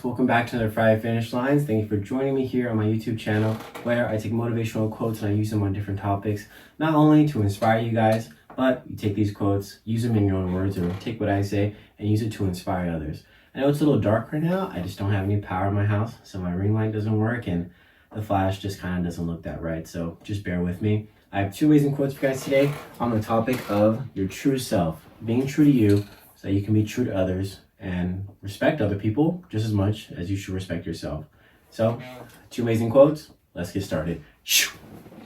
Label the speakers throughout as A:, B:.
A: welcome back to another Friday Finish Lines. Thank you for joining me here on my YouTube channel where I take motivational quotes and I use them on different topics, not only to inspire you guys, but you take these quotes, use them in your own words, or take what I say and use it to inspire others. I know it's a little dark right now. I just don't have any power in my house, so my ring light doesn't work and the flash just kind of doesn't look that right, so just bear with me. I have two amazing quotes for you guys today on the topic of your true self, being true to you so that you can be true to others and respect other people just as much as you should respect yourself. So, two amazing quotes. Let's get started.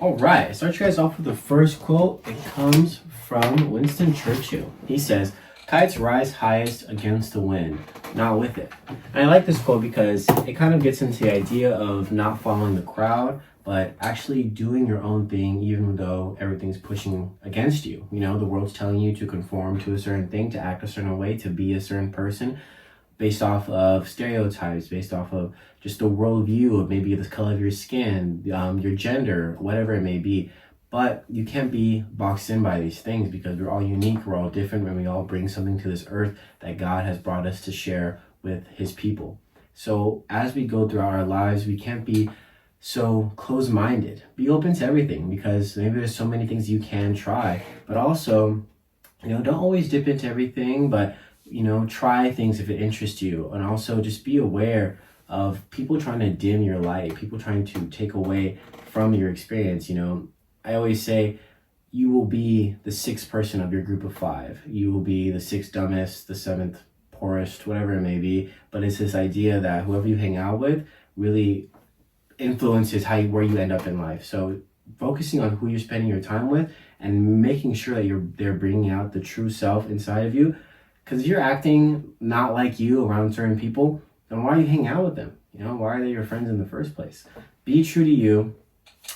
A: All right, I start you guys off with the first quote. It comes from Winston Churchill. He says, "Kites rise highest against the wind, not with it." And I like this quote because it kind of gets into the idea of not following the crowd, but actually doing your own thing even though everything's pushing against you. You know, the world's telling you to conform to a certain thing, to act a certain way, to be a certain person based off of stereotypes, based off of just the worldview of maybe the color of your skin, your gender, whatever it may be. But you can't be boxed in by these things because we're all unique, we're all different, and we all bring something to this earth that God has brought us to share with his people. So as we go throughout our lives, we can't be so close-minded. Be open to everything because maybe there's so many things you can try, but also, don't always dip into everything, but try things if it interests you. And also just be aware of people trying to dim your light, people trying to take away from your experience. I always say you will be the sixth person of your group of five. You will be the sixth dumbest, the seventh poorest, whatever it may be. But it's this idea that whoever you hang out with really influences where you end up in life. So focusing on who you're spending your time with and making sure that they're bringing out the true self inside of you. Because if you're acting not like you around certain people, then why are you hanging out with them? Why are they your friends in the first place? Be true to you,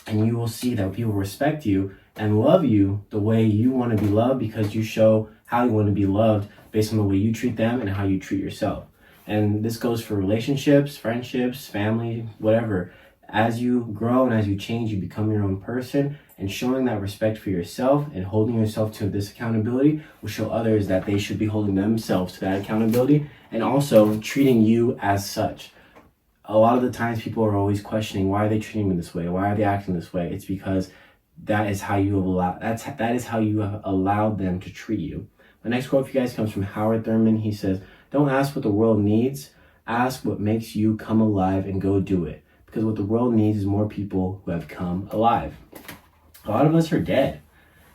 A: and you will see that people respect you and love you the way you want to be loved, because you show how you want to be loved based on the way you treat them and how you treat yourself. And this goes for relationships, friendships, family, whatever. As you grow and as you change, you become your own person, and showing that respect for yourself and holding yourself to this accountability will show others that they should be holding themselves to that accountability and also treating you as such. A lot of the times people are always questioning, why are they treating me this way? Why are they acting this way? It's because that is how you have allowed them to treat you. The next quote for you guys comes from Howard Thurman. He says, "Don't ask what the world needs, ask what makes you come alive and go do it. Because what the world needs is more people who have come alive." A lot of us are dead,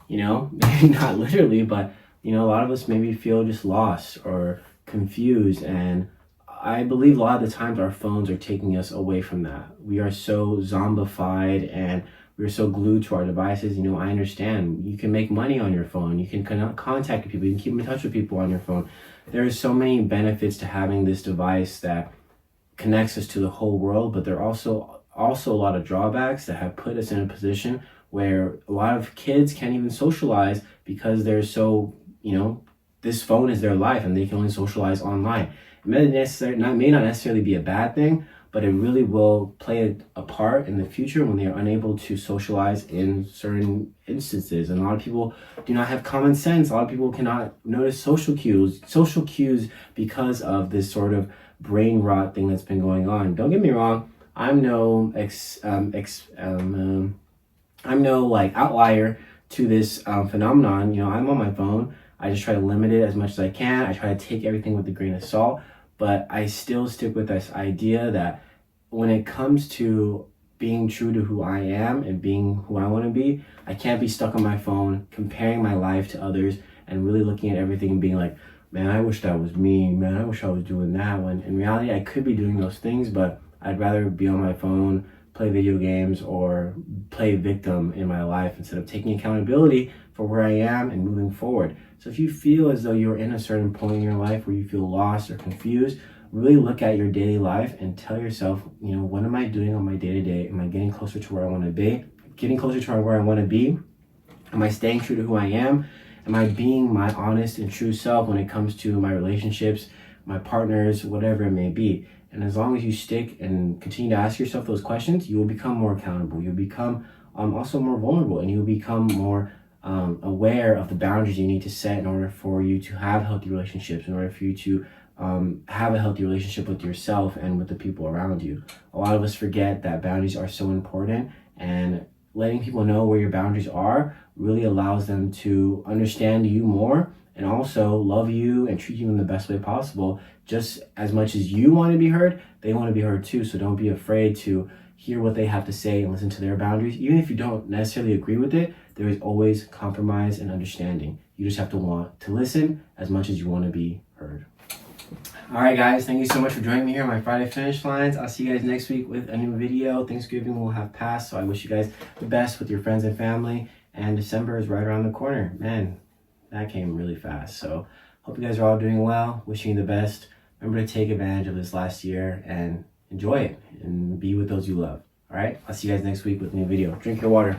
A: maybe not literally, but, a lot of us maybe feel just lost or confused. And I believe a lot of the times our phones are taking us away from that. We are so zombified and we're so glued to our devices. I understand you can make money on your phone. You can contact people. You can keep in touch with people on your phone. There are so many benefits to having this device that connects us to the whole world, but there are also a lot of drawbacks that have put us in a position where a lot of kids can't even socialize because they're so, this phone is their life and they can only socialize online. It may not necessarily be a bad thing, but it really will play a part in the future when they are unable to socialize in certain instances. And a lot of people do not have common sense. A lot of people cannot notice social cues because of this sort of brain rot thing that's been going on. Don't get me wrong, I'm no outlier to this phenomenon. I'm on my phone. I just try to limit it as much as I can. I try to take everything with a grain of salt, but I still stick with this idea that when it comes to being true to who I am and being who I want to be, I can't be stuck on my phone comparing my life to others and really looking at everything and being like, man, I wish that was me. Man, I wish I was doing that. When in reality, I could be doing those things, but I'd rather be on my phone, play video games, or play victim in my life instead of taking accountability for where I am and moving forward. So if you feel as though you're in a certain point in your life where you feel lost or confused, really look at your daily life and tell yourself, what am I doing on my day-to-day? Am I getting closer to where I want to be? Getting closer to where I want to be? Am I staying true to who I am? Am I being my honest and true self when it comes to my relationships, my partners, whatever it may be? And as long as you stick and continue to ask yourself those questions, you will become more accountable. You'll become also more vulnerable, and you'll become more aware of the boundaries you need to set in order for you to have healthy relationships, in order for you to have a healthy relationship with yourself and with the people around you. A lot of us forget that boundaries are so important, and letting people know where your boundaries are really allows them to understand you more and also love you and treat you in the best way possible. Just as much as you want to be heard, they want to be heard too. So don't be afraid to hear what they have to say and listen to their boundaries. Even if you don't necessarily agree with it, there is always compromise and understanding. You just have to want to listen as much as you want to be heard. All right, guys, thank you so much for joining me here on my Friday Finish Lines. I'll see you guys next week with a new video. Thanksgiving will have passed, so I wish you guys the best with your friends and family. And December is right around the corner. Man, that came really fast. So hope you guys are all doing well. Wishing you the best. Remember to take advantage of this last year and enjoy it and be with those you love. All right, I'll see you guys next week with a new video. Drink your water.